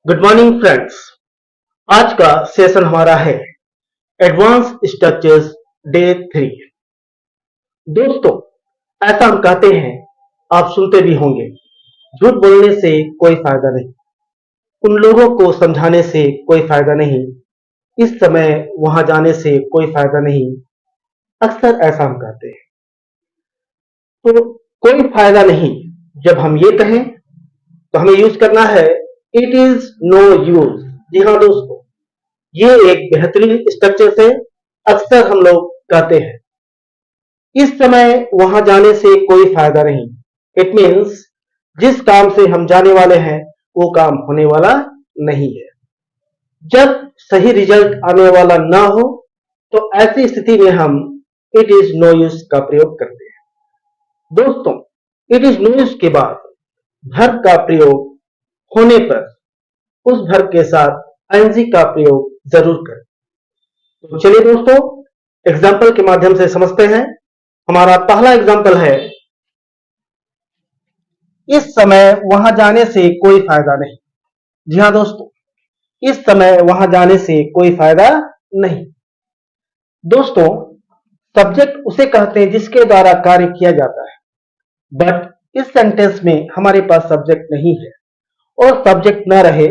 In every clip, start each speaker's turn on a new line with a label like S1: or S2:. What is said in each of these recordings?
S1: Good morning friends. आज का session हमारा है एडवांस स्ट्रक्चर्स डे 3। दोस्तों, ऐसा हम कहते हैं, आप सुनते भी होंगे, झूठ बोलने से कोई फायदा नहीं, उन लोगों को समझाने से कोई फायदा नहीं, इस समय वहां जाने से कोई फायदा नहीं। अक्सर ऐसा हम कहते हैं, तो कोई फायदा नहीं जब हम ये कहें तो हमें यूज करना है इट इज नो यूज। जी हाँ दोस्तों, ये एक बेहतरीन स्ट्रक्चर है। अक्सर हम लोग कहते हैं इस समय वहां जाने से कोई फायदा नहीं। इट मीन्स जिस काम से हम जाने वाले हैं वो काम होने वाला नहीं है। जब सही रिजल्ट आने वाला ना हो तो ऐसी स्थिति में हम इट इज नो यूज का प्रयोग करते हैं। दोस्तों, इट इज नो यूज के बाद वर्ब का प्रयोग होने पर उस वर्ब के साथ आईएनजी का प्रयोग जरूर करें। तो चलिए दोस्तों, एग्जाम्पल के माध्यम से समझते हैं। हमारा पहला एग्जाम्पल है, इस समय वहां जाने से कोई फायदा नहीं। जी हाँ दोस्तों, इस समय वहां जाने से कोई फायदा नहीं। दोस्तों, सब्जेक्ट उसे कहते हैं जिसके द्वारा कार्य किया जाता है, बट इस सेंटेंस में हमारे पास सब्जेक्ट नहीं है और सब्जेक्ट न रहे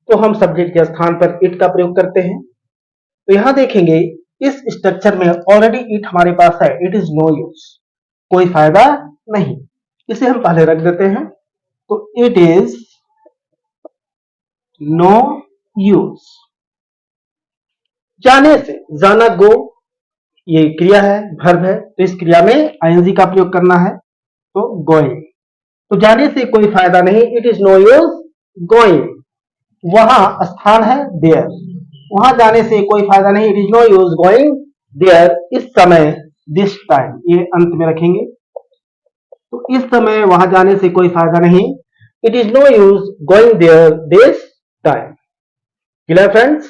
S1: तो हम सब्जेक्ट के स्थान पर इट का प्रयोग करते हैं। तो यहां देखेंगे इस स्ट्रक्चर में ऑलरेडी इट हमारे पास है, इट इज नो यूज, कोई फायदा नहीं। इसे हम पहले रख देते हैं। तो इट इज नो यूज। जाने से, जाना गो, ये क्रिया है, वर्ब है, तो इस क्रिया में आईएनजी का प्रयोग करना है, तो गोइंग। तो जाने से कोई फायदा नहीं, it is no use going. वहां स्थान है देयर, वहां जाने से कोई फायदा नहीं, it is no use going there. इस समय, दिस टाइम, ये अंत में रखेंगे। तो इस समय वहां जाने से कोई फायदा नहीं, it is no use going there this time. Clear friends?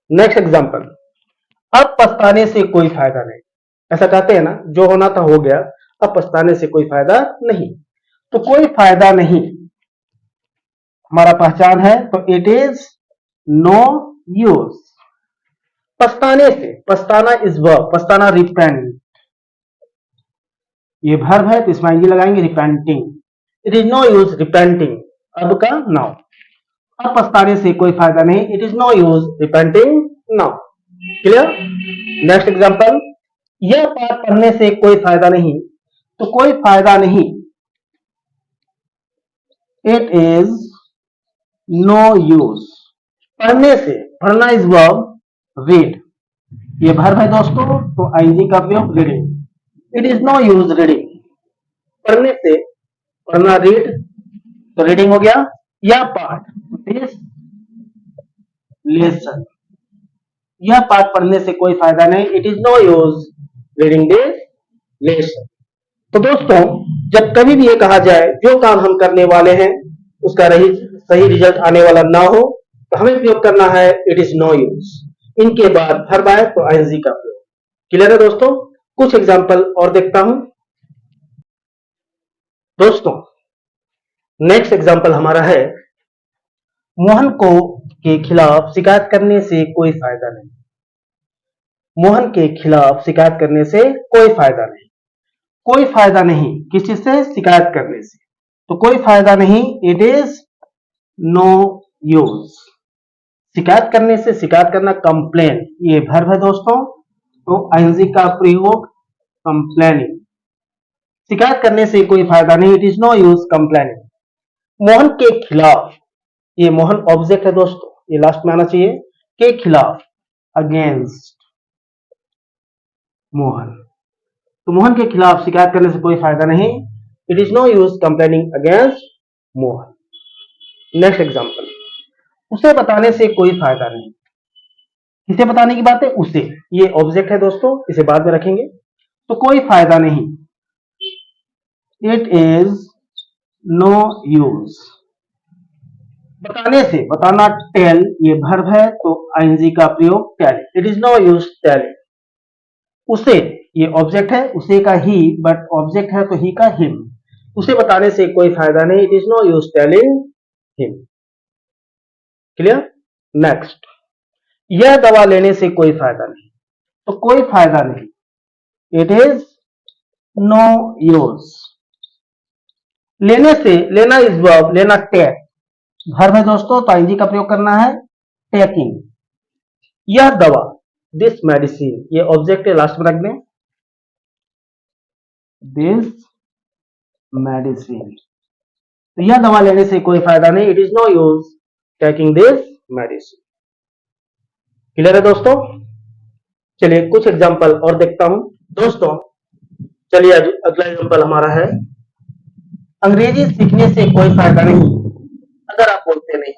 S1: Next example, अब पछताने से कोई फायदा नहीं। ऐसा कहते हैं ना, जो होना था हो गया, अब पछताने से कोई फायदा नहीं। तो कोई फायदा नहीं हमारा पहचान है, तो इट इज नो यूज। पछताने से, पछताना इज वर्ब, पछताना रिपेंट, ये वर्ब है तो इसमें आईएनजी लगाएंगे, repenting. It is no use repenting, अब का नाउन। अब पछताने से कोई फायदा नहीं, it is no use repenting now. Clear? Next example, यह पाठ पढ़ने से कोई फायदा नहीं। तो कोई फायदा नहीं, इट इज नो यूज। पढ़ने से, पढ़ना इज वर्ब, रीड, ये वर्ब है दोस्तों, तो आईएनजी का प्रयोग reading. It is no use reading. पढ़ने से, पढ़ना रीड, तो रीडिंग हो गया। यह पाठ, दिस लेसन, यह पाठ पढ़ने से कोई फायदा नहीं, it is no use reading this lesson. तो दोस्तों, जब कभी भी ये कहा जाए जो काम हम करने वाले हैं उसका सही रिजल्ट आने वाला ना हो तो हमें प्रयोग करना है इट इज नो यूज। इनके बाद वर्ब आए तो आईएनजी का प्रयोग। क्लियर है दोस्तों? कुछ एग्जांपल और देखता हूं। दोस्तों, नेक्स्ट एग्जांपल हमारा है, मोहन को के खिलाफ शिकायत करने से कोई फायदा नहीं। मोहन के खिलाफ शिकायत करने से कोई फायदा नहीं। कोई फायदा नहीं किस चीज से? शिकायत करने से। तो कोई फायदा नहीं, इट इज नो यूज। शिकायत करने से, शिकायत करना, कंप्लेन, ये वर्ब है दोस्तों, तो आईएनजी का प्रयोग कंप्लेनिंग। शिकायत करने से कोई फायदा नहीं, it is no use complaining. Mohan के खिलाफ, ये मोहन ऑब्जेक्ट है दोस्तों, ये लास्ट में आना चाहिए, के खिलाफ, अगेंस्ट मोहन। तो मोहन के खिलाफ शिकायत करने से कोई फायदा नहीं, it is no use complaining against Mohan. Next example, उसे बताने से कोई फायदा नहीं। किसे बताने की बात है? उसे, ये ऑब्जेक्ट है दोस्तों, इसे बाद में रखेंगे। तो कोई फायदा नहीं, इट इज नो यूज। बताने से, बताना टेल, ये वर्ब है तो आईएनजी का प्रयोग telling. It is no use telling. उसे, ये ऑब्जेक्ट है, उसे का ही, बट ऑब्जेक्ट है तो ही का हिम। उसे बताने से कोई फायदा नहीं, it is no use telling him. Clear. Next, यह दवा लेने से कोई फायदा नहीं, तो कोई फायदा नहीं, इट इज नो यूज। लेने से, लेना इज वर्ब, लेना टेक, वर्ब है दोस्तों, तो आईएनजी का प्रयोग करना है, टेकिंग। यह दवा, दिस मेडिसिन, ये ऑब्जेक्ट है, लास्ट में रख दें, दिस मेडिसिन, तो यह दवा लेने से कोई फायदा नहीं, it is no use taking this medicine. Clear है दोस्तों। चलिए कुछ एग्जांपल और देखता हूं दोस्तों। चलिए अगला एग्जांपल हमारा है, अंग्रेजी सीखने से कोई फायदा नहीं अगर आप बोलते नहीं।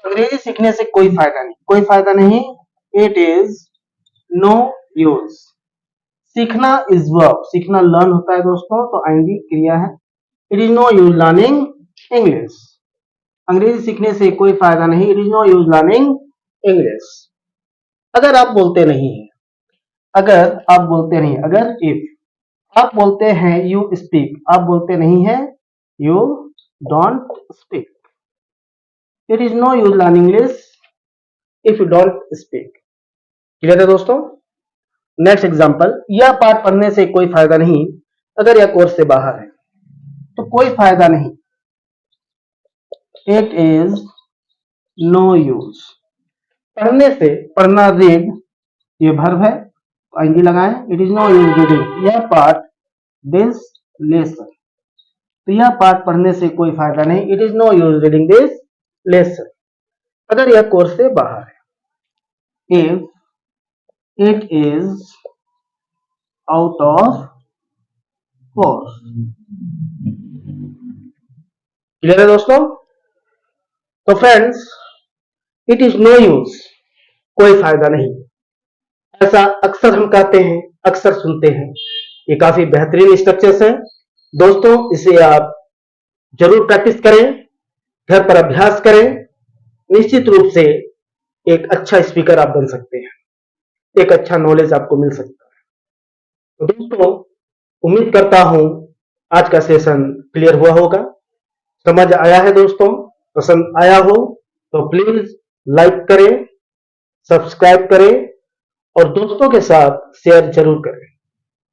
S1: अंग्रेजी सीखने से कोई फायदा नहीं, कोई फायदा नहीं, इट इज नो यूज। सीखना इज वर्ब, सीखना लर्न होता है दोस्तों, तो आईएनजी क्रिया है, it is no use learning English. अंग्रेजी सीखने से कोई फायदा नहीं, it is no use learning English. अगर आप बोलते नहीं हैं, अगर आप बोलते नहीं, अगर इफ आप बोलते हैं यू स्पीक, आप बोलते नहीं हैं, you don't speak, it is no use learning English if you don't speak. Clear है दोस्तों। नेक्स्ट एग्जांपल, यह पाठ पढ़ने से कोई फायदा नहीं अगर यह कोर्स से बाहर है, तो कोई फायदा नहीं, इट इज नो यूज। पढ़ने से, पढ़ना रीड, ये वर्ब है, आईएनजी लगाएं, it is no use reading, यह पाठ, दिस लेसन, तो यह पाठ पढ़ने से कोई फायदा नहीं, it is no use reading this lesson अगर यह कोर्स से बाहर है। If it is out of course. Clear है दोस्तों। तो friends, it is no use, कोई फायदा नहीं, ऐसा अक्सर हम कहते हैं, अक्सर सुनते हैं। ये काफी बेहतरीन स्ट्रक्चर्स हैं दोस्तों, इसे आप जरूर प्रैक्टिस करें, घर पर अभ्यास करें, निश्चित रूप से एक अच्छा स्पीकर आप बन सकते हैं, एक अच्छा नॉलेज आपको मिल सकता है। तो दोस्तों, उम्मीद करता हूं आज का सेशन क्लियर हुआ होगा, समझ आया है दोस्तों। पसंद आया हो तो प्लीज लाइक करें, सब्सक्राइब करें और दोस्तों के साथ शेयर जरूर करें।